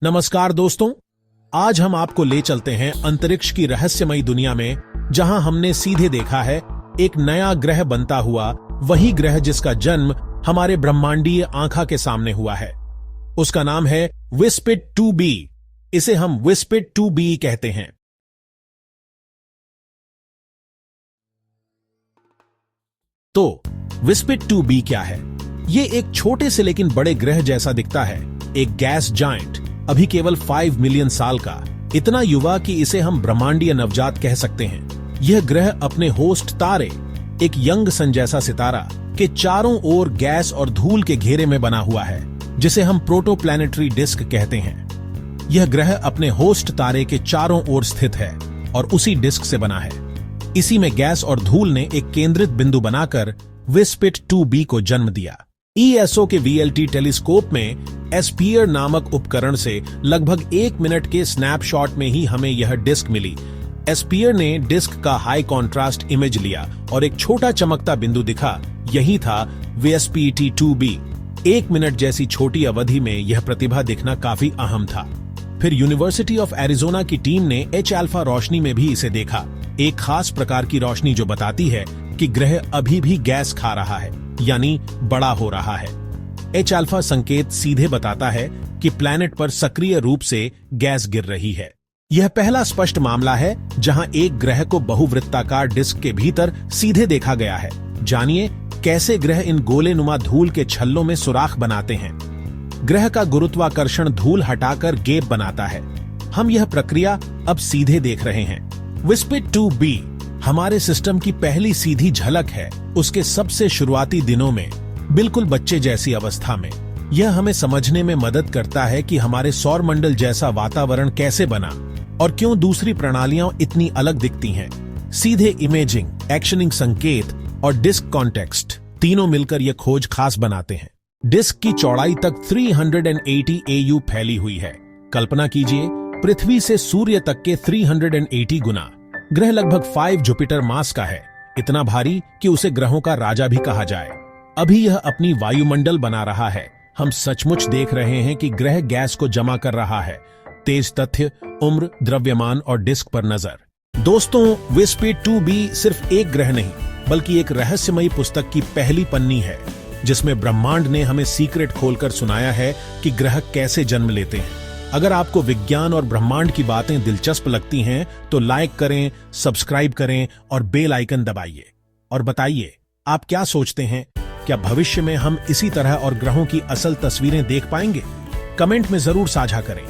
नमस्कार दोस्तों, आज हम आपको ले चलते हैं अंतरिक्ष की रहस्यमयी दुनिया में, जहां हमने सीधे देखा है एक नया ग्रह बनता हुआ, वही ग्रह जिसका जन्म हमारे ब्रह्मांडीय आंखा के सामने हुआ है। उसका नाम है विस्पिड 2b। इसे हम विस्पिड 2b कहते हैं। तो विस्पिड 2b क्या है? ये एक छोटे से लेकिन बड़े ग्रह जैसा दिखता है, एक गैस जायंट, अभी केवल 5 मिलियन साल का, इतना युवा कि इसे हम ब्रह्मांडीय नवजात कह सकते हैं। यह ग्रह अपने होस्ट तारे, एक यंग सन जैसा सितारा, के चारों ओर गैस और धूल के घेरे में बना हुआ है, जिसे हम प्रोटोप्लैनेटरी डिस्क कहते हैं। यह ग्रह अपने होस्ट तारे के चारों ओर स्थित है और उसी डिस्क से बना है। इसी में गैस और धूल ने एक केंद्रित बिंदु बनाकर विस्पिड 2b को जन्म दिया। ESO के VLT टेलीस्कोप में एस्पियर नामक उपकरण से लगभग 1 मिनट के स्नैपशॉट में ही हमें यह डिस्क मिली। एस्पियर ने डिस्क का हाई कॉन्ट्रास्ट इमेज लिया और एक छोटा चमकता बिंदु दिखा, यही था विस्पिड 2b। 1 मिनट जैसी छोटी अवधि में यह प्रतिभा दिखना काफी अहम था। फिर यूनिवर्सिटी ऑफ एरिजोना की टीम ने H अल्फा रोशनी में भी इसे देखा, एक खास प्रकार की रोशनी जो बताती है कि ग्रह अभी भी गैस खा रहा है, यानी बड़ा हो रहा है। H अल्फा संकेत सीधे बताता है कि प्लैनेट पर सक्रिय रूप से गैस गिर रही है। यह पहला स्पष्ट मामला है जहां एक ग्रह को बहुवृत्ताकार डिस्क के भीतर सीधे देखा गया है। जानिए कैसे ग्रह इन गोलेनुमा धूल के छल्लों में सुराख बनाते हैं। ग्रह का गुरुत्वाकर्षण धूल हटाकर गैप बनाता है। हम यह प्रक्रिया अब सीधे देख रहे हैं। विस्पिड 2b हमारे सिस्टम की पहली सीधी झलक है, उसके सबसे शुरुआती दिनों में, बिल्कुल बच्चे जैसी अवस्था में। यह हमें समझने में मदद करता है कि हमारे सौरमंडल जैसा वातावरण कैसे बना और क्यों दूसरी प्रणालियां इतनी अलग दिखती हैं। सीधे इमेजिंग, एक्शनिंग संकेत और डिस्क कॉन्टेक्स्ट तीनों मिलकर यह खोज खास बनाते हैं। डिस्क की चौड़ाई तक 380 AU फैली हुई है। कल्पना कीजिए, पृथ्वी से सूर्य तक के 380 गुना। ग्रह लगभग 5 जुपिटर मास का है, इतना भारी कि उसे ग्रहों का राजा भी कहा जाए। अभी यह अपनी वायुमंडल बना रहा है। हम सचमुच देख रहे हैं कि ग्रह गैस को जमा कर रहा है। तेज तथ्य, उम्र, द्रव्यमान और डिस्क पर नजर। दोस्तों, विस्पिड 2b सिर्फ एक ग्रह नहीं, बल्कि एक रहस्यमयी पुस्तक की पहली पन्नी है, जिसमें ब्रह्मांड ने हमें सीक्रेट खोलकर सुनाया है कि ग्रह कैसे जन्म लेते हैं। अगर आपको विज्ञान और ब्रह्मांड की बातें दिलचस्प लगती हैं, तो लाइक करें, सब्सक्राइब करें और बेल आइकन दबाइए। और बताइए, आप क्या सोचते हैं? क्या भविष्य में हम इसी तरह और ग्रहों की असल तस्वीरें देख पाएंगे? कमेंट में जरूर साझा करें।